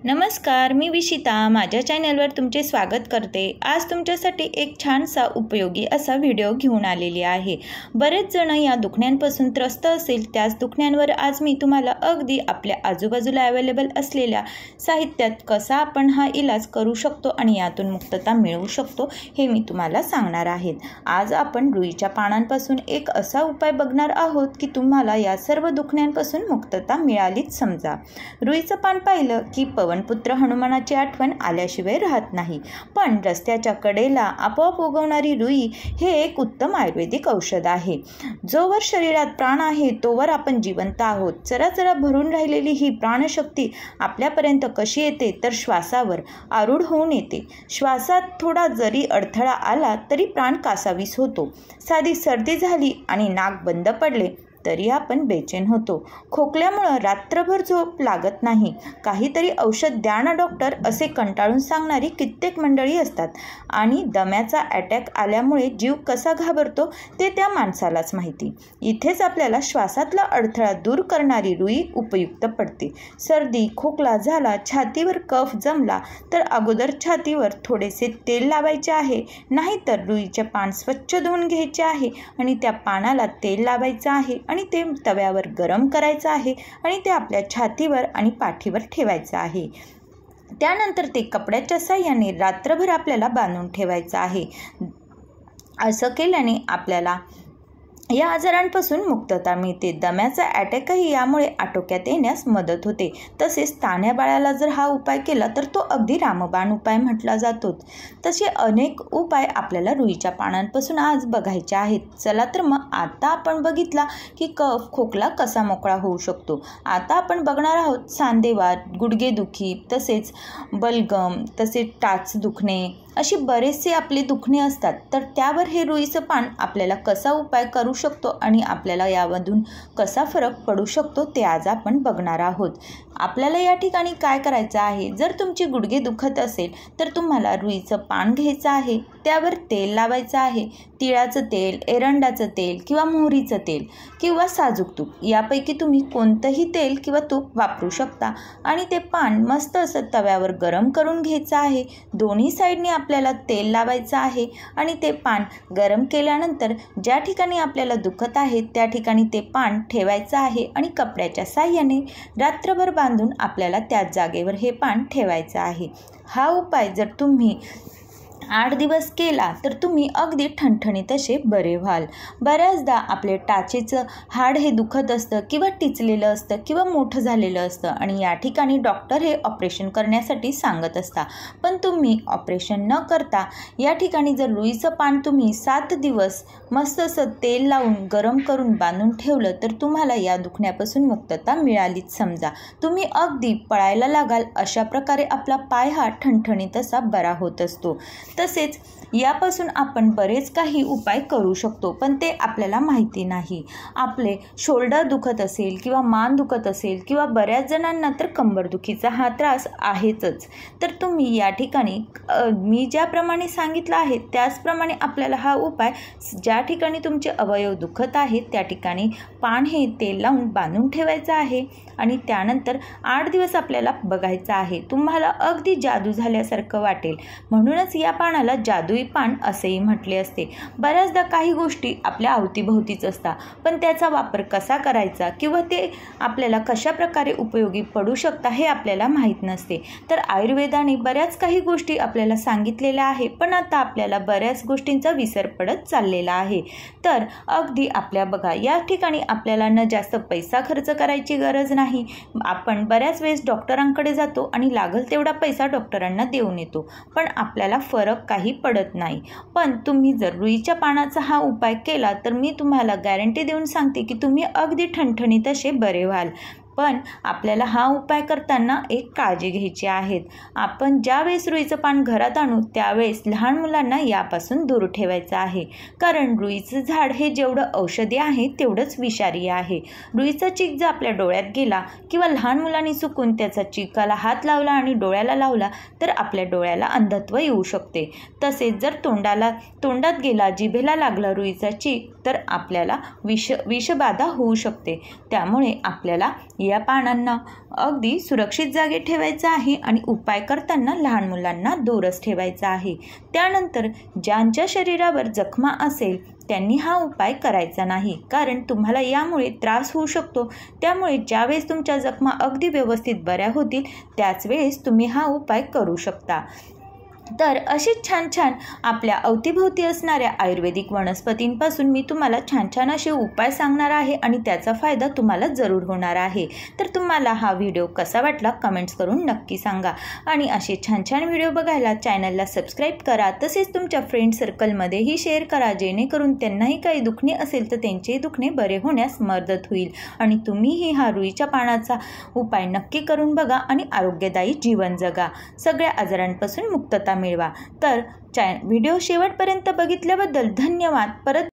नमस्कार, मी विशिता माझ्या चॅनलवर तुमचे स्वागत करते। आज तुमच्यासाठी एक छानसा उपयोगी असा व्हिडिओ घेऊन आलेली आहे। बरेच जण या दुखण्यांपासून त्रस्त असेल, त्याच दुखण्यांवर आज मी तुम्हाला अगदी आपल्या आजूबाजूला अवेलेबल असलेल्या साहित्यात कसा आपण हा इलाज करू शकतो आणि यातून मुक्तता मिळवू शकतो हे मी तुम्हाला सांगणार आहे। आज आपण रुईच्या पानांपासून एक असा उपाय बघणार आहोत की तुम्हाला या सर्व दुखण्यांपासून मुक्तता मिळालीच समजा। रुईचं पान पाहिलं की पवनपुत्र हनुमानाची आठवण आल्याशिवाय राहत नाही, पण रस्त्याच्या कडेला आपोआप उगवणारी रुई हे एक उत्तम आयुर्वेदिक औषध आहे। जोवर शरीरात प्राण आहे तोवर आपण जिवंत आहोत। चराचरा भरून राहिलेली ही प्राणशक्ती आपल्यापर्यंत कशी येते तर श्वासावर आरूढ होऊन येते। श्वासात थोडा जरी अडथळा आला तरी प्राण कासावीस होतो। साधी सर्दी झाली आणि नाक बंद पडले तरी आपण बेचैन होतो। खोकल्यामुळे रात्रभर झोप लागत नाही। काहीतरी औषध द्या ना डॉक्टर असे कंटाळून सांगणारी कित्येक मंडळी असतात आणि दम्याचा अटॅक आल्यामुळे जीव कसा घाबरतो ते त्या माणसालाच माहिती। इथेच आपल्याला श्वासातला अडथळा दूर करणारी रुई उपयुक्त पडते। सर्दी खोकला झाला, छातीवर कफ जमला तर अगोदर छातीवर थोडेसे तेल लावायचे आहे, नाहीतर रुईचे पान स्वच्छ धुवून घ्यायचे आहे आणि त्या पानाला तेल लावायचं आहे आणि ते तव्यावर गरम करायचं आहे आणि ते आपल्या छातीवर आणि पाठीवर ठेवायचं आहे। त्यानंतर ते कपड्याच्या साहाय्याने रात्रभर आपल्याला बांधून ठेवायचं आहे। असं केल्याने आपल्याला या आजारांपासून मुक्तता मिळते। दम्याचा अटॅकही यामुळे आटोक्यात येण्यास मदत होते। तसेच तान्ह्या बाळाला जर हा उपाय केला तर तो अगदी रामबाण उपाय म्हटला जातो। तसे अनेक उपाय आपल्याला रुईच्या पानांपासून आज बघायचे आहेत। चला तर मग आता आपण बघितला की कफ खोकला कसा मोकळा होऊ शकतो। आता आपण बघणार आहोत सांधेवात, गुडघेदुखी, तसेच बलगम, तसेच टाच दुखणे, अशी बरेचसे आपले दुखणे असतात, तर त्यावर हे रुईचं पान आपल्याला कसा उपाय करू शकतो आणि आपल्याला यामधून कसा फरक पडू शकतो ते आज आपण बघणार आहोत। आपल्याला या ठिकाणी काय करायचं आहे, जर तुमची गुडघे दुखत असेल तर तुम्हाला रुईचं पान घ्यायचं आहे, त्यावर तेल लावायचं आहे। तिळाचं तेल, एरंडाचं तेल किंवा मोहरीचं तेल किंवा साजूक तूप यापैकी तुम्ही कोणतंही तेल किंवा तूप वापरू शकता आणि ते पान मस्त असं तव्यावर गरम करून घ्यायचं आहे। दोन्ही साईडने आपल्याला तेल लावायचं आहे आणि ते पान गरम केल्यानंतर ज्या ठिकाणी आपल्याला दुखत आहे त्या ठिकाणी ते पान ठेवायचं आहे आणि कपड्याच्या साहाय्याने रात्रभर बांधून आपल्याला त्याच जागेवर हे पान ठेवायचं आहे। हा उपाय जर तुम्ही 8 दिवस केला तर तुम्ही अगदी ठणठणीत असे बरे व्हाल। बऱ्याचदा आपले टाचेचं हाड हे दुखत असतं किंवा टिचलेलं असतं किंवा मोठं झालेलं असतं आणि या ठिकाणी डॉक्टर हे ऑपरेशन करण्यासाठी सांगत असतात, पण तुम्ही ऑपरेशन न करता या ठिकाणी जर रुईचं पान तुम्ही 7 दिवस मस्त असं तेल लावून गरम करून बांधून ठेवलं तर तुम्हाला या दुखण्यापासून मुक्तता मिळालीच समजा। तुम्ही अगदी पळायला लागाल अशा प्रकारे आपला पाय हा ठणठणीत असा बरा होत असतो। तसेच यापासून आपण बरेच काही उपाय करू शकतो, पण ते आपल्याला माहिती नाही। आपले शोल्डर दुखत असेल किंवा मान दुखत असेल किंवा बऱ्याच जणांना तर कंबरदुखीचा हा त्रास आहेच, तर तुम्ही या ठिकाणी मी ज्याप्रमाणे सांगितलं आहे त्याचप्रमाणे आपल्याला हा उपाय ज्या ठिकाणी तुमचे अवयव दुखत आहेत त्या ठिकाणी पान हे तेल लावून बांधून ठेवायचं आहे आणि त्यानंतर 8 दिवस आपल्याला बघायचं आहे। तुम्हाला अगदी जादू झाल्यासारखं वाटेल, म्हणूनच या पानाला जादुई पान असेही म्हटले असते। बऱ्याचदा काही गोष्टी आपल्या अवतीभोवतीच असतात, पण त्याचा वापर कसा करायचा किंवा ते आपल्याला कशा प्रकारे उपयोगी पडू शकतात हे आपल्याला माहीत नसते। तर आयुर्वेदाने बऱ्याच काही गोष्टी आपल्याला सांगितलेल्या आहे, पण आता आपल्याला बऱ्याच गोष्टींचा विसर पडत चाललेला आहे। तर अगदी आपल्या बघा या ठिकाणी आपल्याला न जास्त पैसा खर्च करायची गरज नाही। आपण बऱ्याच वेळेस डॉक्टरांकडे जातो आणि लागल तेवढा पैसा डॉक्टरांना देऊन येतो, पण आपल्याला फरक काही पडत नाही। पण तुम्ही जर रुईच्या पानाचा हा उपाय केला तर मी तुम्हाला गॅरंटी देऊन सांगते की तुम्ही अगदी ठणठणीत असे बरे व्हाल। पण आपल्याला हा उपाय करताना एक काळजी घ्यायची आहे। आपण ज्यावेळेस रुईचं पान घरात आणू त्यावेळेस लहान मुलांना यापासून दूर ठेवायचं आहे, कारण रुईचं झाड हे जेवढं औषधी आहे तेवढंच विषारी आहे। रुईचा चीक जर आपल्या डोळ्यात गेला किंवा लहान मुलांनी चुकून त्याचा चिकाला हात लावला आणि डोळ्याला लावला तर आपल्या डोळ्याला अंधत्व येऊ शकते। तसेच जर तोंडात गेला, जिभेला लागला रुईचा चीक तर आपल्याला विषबाधा होऊ शकते. त्यामुळे आपल्याला या पानांना अगदी सुरक्षित जागी ठेवायचं आहे आणि उपाय करताना लहान मुलांना दूरच ठेवायचा आहे. त्यानंतर ज्यांच्या शरीरावर जखमा असेल त्यांनी हा उपाय करायचा नाही, कारण तुम्हाला यामुळे त्रास होऊ शकतो. त्यामुळे ज्यावेळेस तुमच्या जखमा अगदी व्यवस्थित बऱ्या होतील त्याच वेळेस तुम्ही हा उपाय करू शकता. तर अशीच छान छान आपल्या अवतीभोवती असणाऱ्या आयुर्वेदिक वनस्पतींपासून मी तुम्हाला छान छान असे उपाय सांगणार आहे आणि त्याचा फायदा तुम्हाला जरूर होणार आहे. तर तुम्हाला हा व्हिडिओ कसा वाटला कमेंट्स करून नक्की सांगा. आणि असे छान छान व्हिडिओ बघायला चॅनलला सबस्क्राईब करा. तसेच तुमच्या फ्रेंड सर्कलमध्येही शेअर करा, जेणेकरून त्यांनाही काही दुखणे असेल तर त्यांचेही दुखणे बरे होण्यास मदत होईल. आणि तुम्हीही हा रुईच्या पानाचा उपाय नक्की करून बघा आणि आरोग्यदायी जीवन जगा. सगळ्या आजारांपासून मुक्तता मिळवा. तर व्हिडिओ शेवटपर्यंत बघितल्याबद्दल धन्यवाद. परत